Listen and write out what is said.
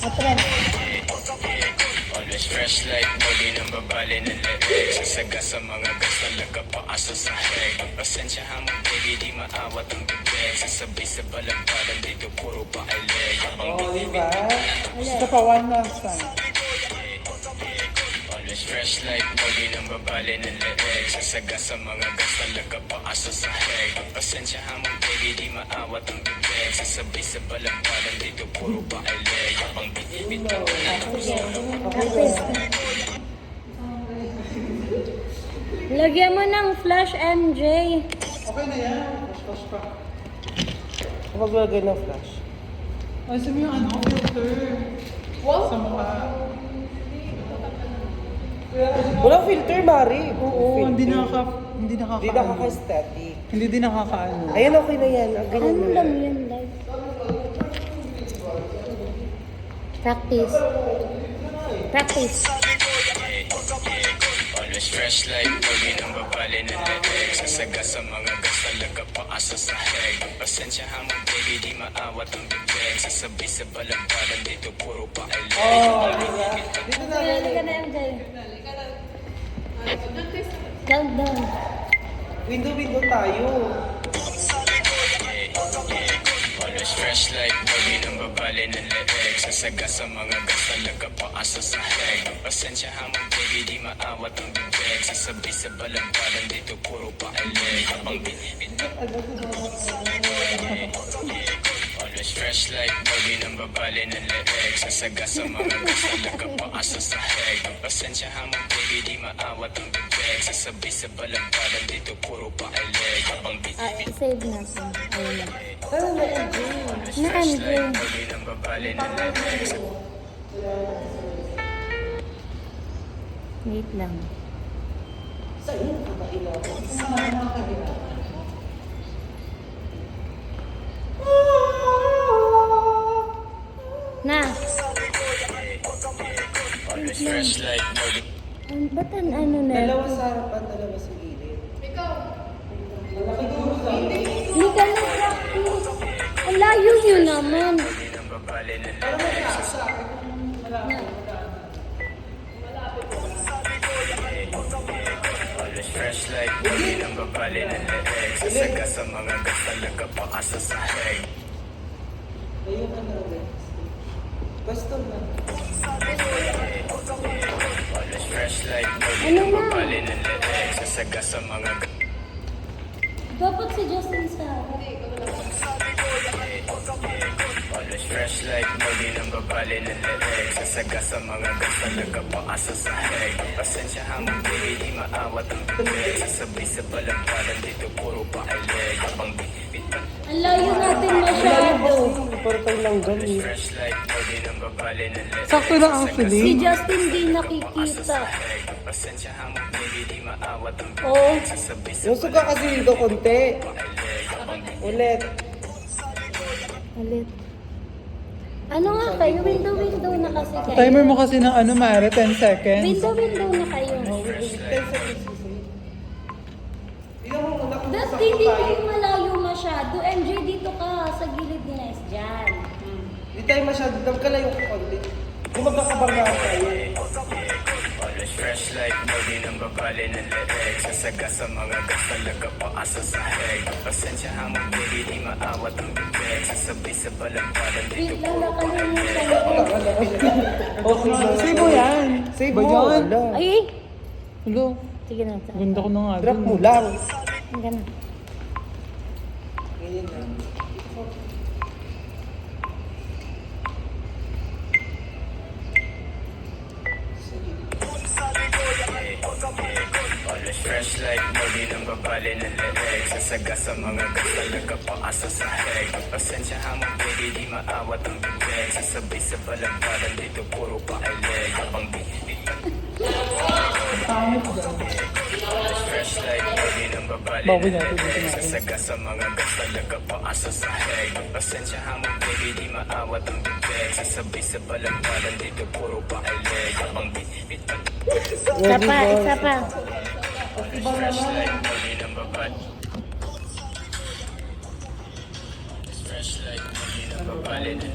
Matren. Always fresh like Molly ng babali ng leeg. Sasaga sa mga gas talaga paasa sa head. Pasensya mo baby, di maawat ang bibig. Sasabi sa balagbalan dito puro pa ay leg. Diba? Gusto pa one last time. Always fresh like Molly ng babali ng leeg. Sasaga sa mga gas talaga paasa sa head. Pasensya mo baby, di maawat ang bibig. Sasabi sa balagbalan dito puro pa ay leg. Ang bitbit ka Lagyan mo ng flash, MJ. Okay na yan. Flash pa. Kapag lagay ng flash. Ay, sabi yung ano, filter. Wow. Sa mukha. Walang filter, Mari. Oo, hindi Hindi nakaka-static. Hindi din nakakaano. Ayan, okay na yan. Ang ganyan Ano na. lang yan, like? Practice. Practice. Always fresh like Molly ng babali ng leeg. Sasaga sa mga gas talaga paasa sa head. Pasensya mo baby, di maawat ang bibig. Sasabi sa balagbalan dito puro pa ay leg. Dito na. Halika na, MJ. Countdown. Window tayo. Always fresh like Molly ng babali ng leeg. Sasaga sa mga gas talaga paasa sa head. Pasensya mo baby, di maawat ang bibig. Sasabi sa balagbalan dito puro pa ay leg. Ang bitbit always fresh like Molly ng babali ng leeg. Sasaga sa mga gas talaga paasa sa head. Pasensya mo baby, di maawat ang bibig. Sasabi sa balagbalan dito puro pa ay leg. Ang bitbit Save natin. Ayun na. Ano na yan, Na, MJ. Molly ng babali ng leeg. Wait lang. Sa'yo, kakailangan. Na. Always fresh like Molly. Ba't ano na? Dalawa sa harapan, dalawa sa gilid. Halika na, practice. Ang layo nyo naman. Molly ng babali ng leeg. Always fresh like Molly ng babali ng leeg. Sasaga sa mga gas talaga paasa sa head. Ayun ka na ulit. Basta na. Always fresh like Molly Ano ng na? babali ng leeg. Sasaga sa mga gas Dapat si Justin sa... always fresh like Molly ng babali ng leeg. Sasaga sa mga gas talaga paasa sa head. Pasensya mo baby, di maawat ang bibig. Sasabi sa balagbalan dito puro pa ay leg. Ang bitbit Ang layo natin masyado. Portal lang gani. fresh like Molly ng babali ng leeg. Sakto lang actually. Si Justin di nakikita. Pasensya mo baby, di maawat ang Oo. bibig. Sasabi sa Yung suka kasi dito konti. Ulit. Ulit. Ano nga kayo? Window na kasi kayo. Timer mo kasi ng ano, Mare, 10 seconds. Window na kayo. 10 seconds kasi. Tingnan mo muna kung Dahil sakto hindi tayo. kayo malayo masyado. MJ, dito ka. Sa gilid ni Nes dyan. Hindi tayo masyado. Nagkalayo ko konti. Kung magkakabargaan tayo. always fresh like Molly ng babali ng leeg. Sasaga sa mga gas talaga paasa sa head. Pasensya mo baby, di maawat ang bibig. Sasabi sa balagbalan dito Wait lang, nakalimutan ko. Okay. Save mo yan. Save Ba mo. yan? Wala. Ay! Hello. Sige na. Ganda ko na nga. Drop dun. mo lang. Hanggang na. Ganyan lang. always fresh like Molly ng babali ng leeg. Sasaga sa mga gas talaga paasa sa head. Pasensya mo baby, di maawat ang bibig. Sasabi sa balagbalan dito puro pa ay leg. Ang bitbit Pangit daw. fresh like Molly ng babali Bawi ng natin, dito leeg. natin. Sasaga sa mga gas talaga paasa sa head. Pasensya mo baby, di maawat ang bibig. Sasabi sa balagbalan dito puro pa ay leg. Ang bitbit Isa pa, isa pa. fresh like Molly ng babali. Fresh like Molly ng babali ng